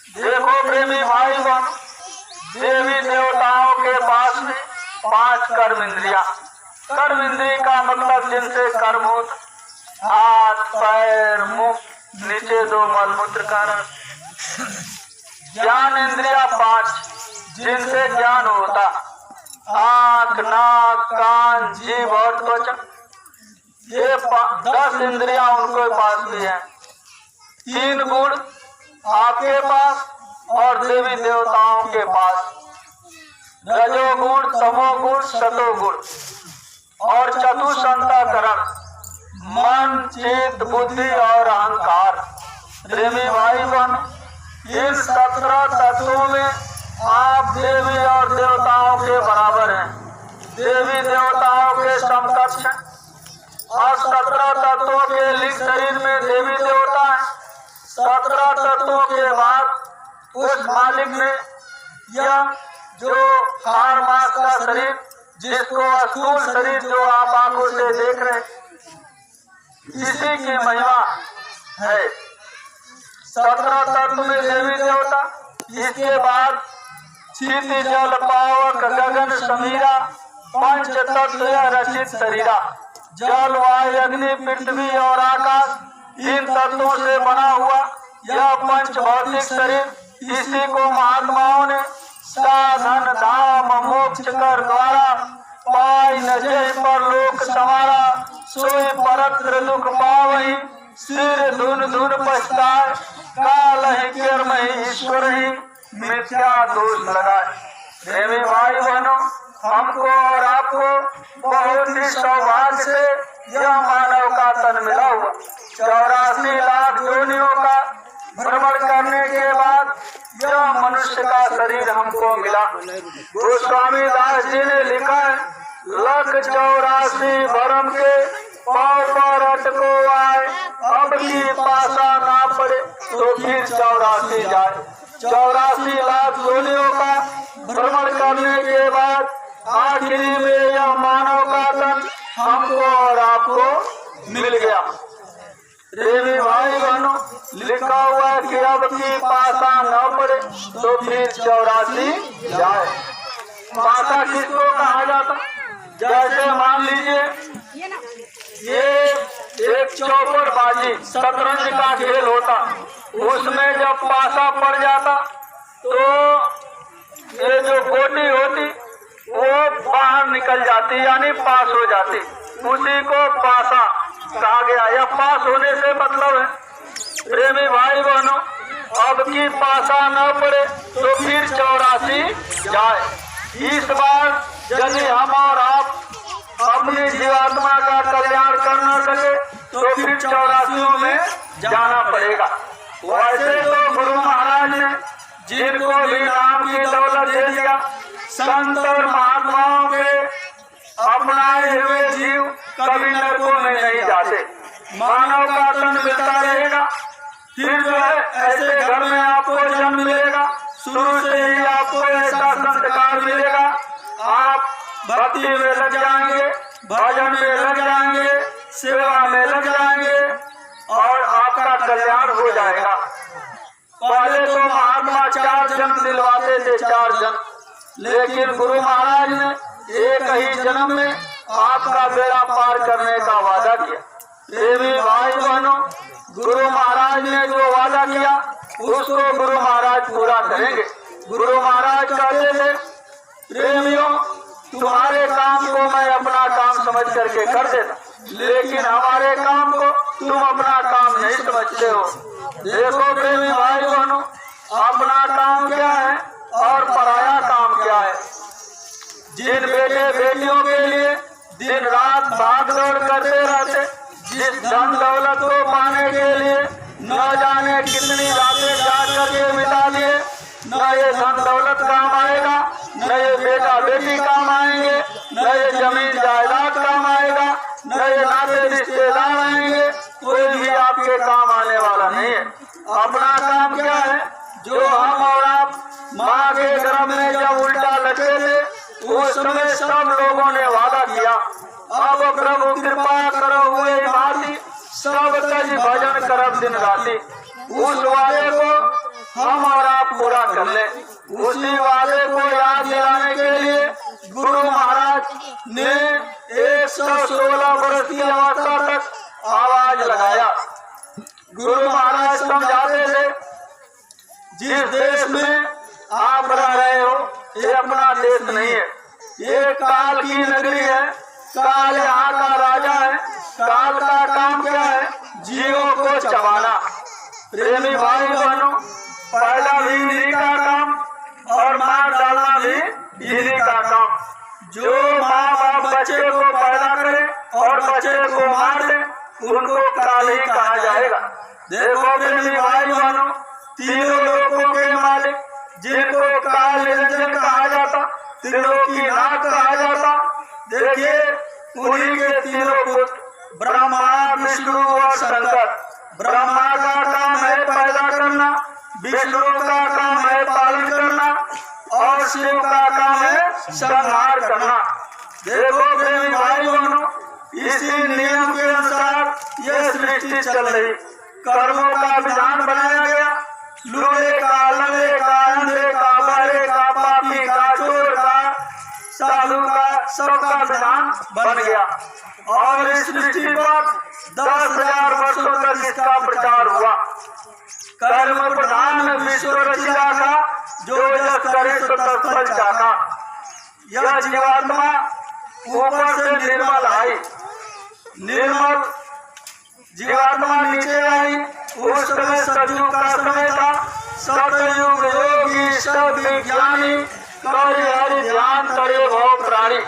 देखो प्रेमी भाई बहन, देवी देवताओं के पास में 5 कर्म इंद्रिया। कर्म इंद्रिय का मतलब जिनसे कर्म होता, हाथ पैर मुंह, नीचे 2 मलमूत्र का रस। ज्ञान इंद्रिया 5, जिनसे ज्ञान होता, आंख नाक कान जीभ और त्वचा। ये 10 इंद्रिया उनके पास भी है। 3 गुण आपके पास और देवी देवताओं के पास, रजोगुण तमोगुण सतोगुण। और चतुर्थ अंतःकरण, मन चित्त बुद्धि और अहंकार। प्रेमी भाई बहन, इन 17 तत्वों में आप देवी और देवताओं के बराबर हैं, देवी देवताओं के समकक्ष हैं। और 17 तत्वों के लिंग शरीर में देवी देवता है। 17 तत्वों के बाद उस मालिक ने यह जो 4 मास का शरीर, जिसको स्थूल शरीर जो आप आंखों से देख रहे, इसी की महिमा है। 17 तत्व में देवी देवता, इसके बाद क्षिति जल पावक गगन समीरा, पंच तत्व रचित शरीरा। जल वायु अग्नि पृथ्वी और आकाश, इन तत्वों से बना हुआ यह पंच भौतिक शरीर, इसी को महात्माओं ने साधन धाम मोक्ष कर द्वारा पाई न जय पर लोक समारा। सोई परत्र दुख पावही, सिर धुन धुन पछताए, काल ही कर्म ही ईश्वर ही मिथ्या दोष लगाए। प्रेमी भाई बहनों, हमको और आपको बहुत ही सौभाग्य से यह मानव का तन मिला हुआ। 84 लाख योनियों का भ्रमण करने के बाद यह मनुष्य का शरीर हमको मिला। गोस्वामी दास जी ने लिखा है, 184 भरम के पाँव पर अटको आए, अब की पासा ना पड़े तो फिर 84 जाए। 84 लाख योनियों का भ्रमण करने के बाद आखिरी में यह मानव का तन हमको और आपको मिल गया। प्रेमी भाई बहनों, लिखा हुआ है कि अब की पासा न पड़े तो फिर 84 जाए। पासा किसको कहा जाता? जैसे मान लीजिए ये एक चौपड़ बाजी शतरंज का खेल होता, उसमें जब पासा पड़ जाता तो ये जो गोटी होती वो बाहर निकल जाती, यानी पास हो जाती। उसी को पासा कहा गया। यह पास होने से मतलब है। प्रेमी भाई बहनों, अब की पासा न पड़े तो फिर 84 जाए। इस बार यदि हम और आप अपनी जीवात्मा का कल्याण कर न सके तो फिर 84 में जाना पड़ेगा। वैसे तो गुरु महाराज ने जिनको भी नाम की दौलत दे दिया, संत और महात्माओं के अपनाए हुए जीव कभी नरकों में नहीं जाते, मानव का तन मिलता रहेगा। फिर जो है ऐसे घर में आपको जन्म मिलेगा, शुरू से ही आपको ऐसा संस्कार मिलेगा, आप भक्ति में लग जाएंगे, भजन में लग जाएंगे, सेवा में लग जाएंगे और आपका कल्याण हो जाएगा। पहले तो महात्मा 4 जन्म दिलवाते थे, 4 जन्म, लेकिन गुरु महाराज ने एक ही जन्म में आपका बेड़ा पार करने का वादा किया। देवी भाई बहनों, गुरु महाराज ने जो वादा किया उसको गुरु महाराज पूरा करेंगे। गुरु महाराज कहते थे, प्रेमियों तुम्हारे काम को मैं अपना काम समझ करके कर देता, लेकिन हमारे काम को तुम अपना काम नहीं समझते हो। देखो प्रेमी भाई बहनों, अपना काम क्या है और पराया काम क्या है। जिन बेटे बेटियों के लिए दिन रात भाग दौड़ करते रहते, जिस धन दौलत को पाने के लिए न जाने कितनी रातें जाग करके बिता दिए, न ये धन दौलत काम आएगा, न ये बेटा बेटी काम आएंगे, न ये जमीन जायदाद काम आएगा, न ये नाते रिश्तेदार आएंगे, कोई भी आपके काम आने वाला नहीं है। अपना काम क्या है? जो हम और आप माँ के गर्भ में जब उल्टा लगे थे उस समय सब लोगों ने वादा किया, अब प्रभु कृपा करो हुए भांति सब तज भजन करब दिन राति। उस वादे को हम और आप पूरा कर ले। उसी वादे को याद दिलाने के लिए गुरु महाराज ने 116 वर्ष की अवस्था तक आवाज लगाया। गुरु महाराज समझाते थे, जिस देश में आप रह रहे हो ये अपना देश नहीं है, ये काल की नगरी है। काल यहाँ का राजा है। काल का काम क्या है? जीवों को चबाना। प्रेमी भाई बहनों, पैदा भी इन्हीं का काम और मार डालना भी इन्हीं का काम। जो माँ बाप बच्चे को पैदा करे और बच्चे को मार दे, उनको काल ही कहा जाएगा। देखो प्रेमी भाई बहनों, तीनों लोगों के मालिक जिनको काल निरंजन कहा जाता, त्रिलोकीनाथ कहा जाता, देखिए उन्हीं के तीनों पुत्र ब्रह्मा, विष्णु और शंकर। ब्रह्मा का काम है पैदा करना, विष्णु का काम है पालन करना और शिव का काम है संहार करना। देखो प्रेमी भाई बहनों, इसी नियम के अनुसार यह सृष्टि चल रही। कर्मों का विधान बनाया गया। लूले का, लंगड़े का, अंधे का, बहरे का, पापी का, चोर का, साधु का, सबका विधान बन गया और इस सृष्टि पर 10,000 वर्षों तक इसका प्रचार हुआ। कर्म प्रधान विश्व रचिया का, जो जस करे तो तस फल चाका। यह जीवात्मा ऊपर से निर्मल आई, निर्मल जीवात्मा नीचे आई। उस समय सतयुग का समय था। सतयुग योगी सब विज्ञानी, करे हरि ध्यान करे भव प्राणी।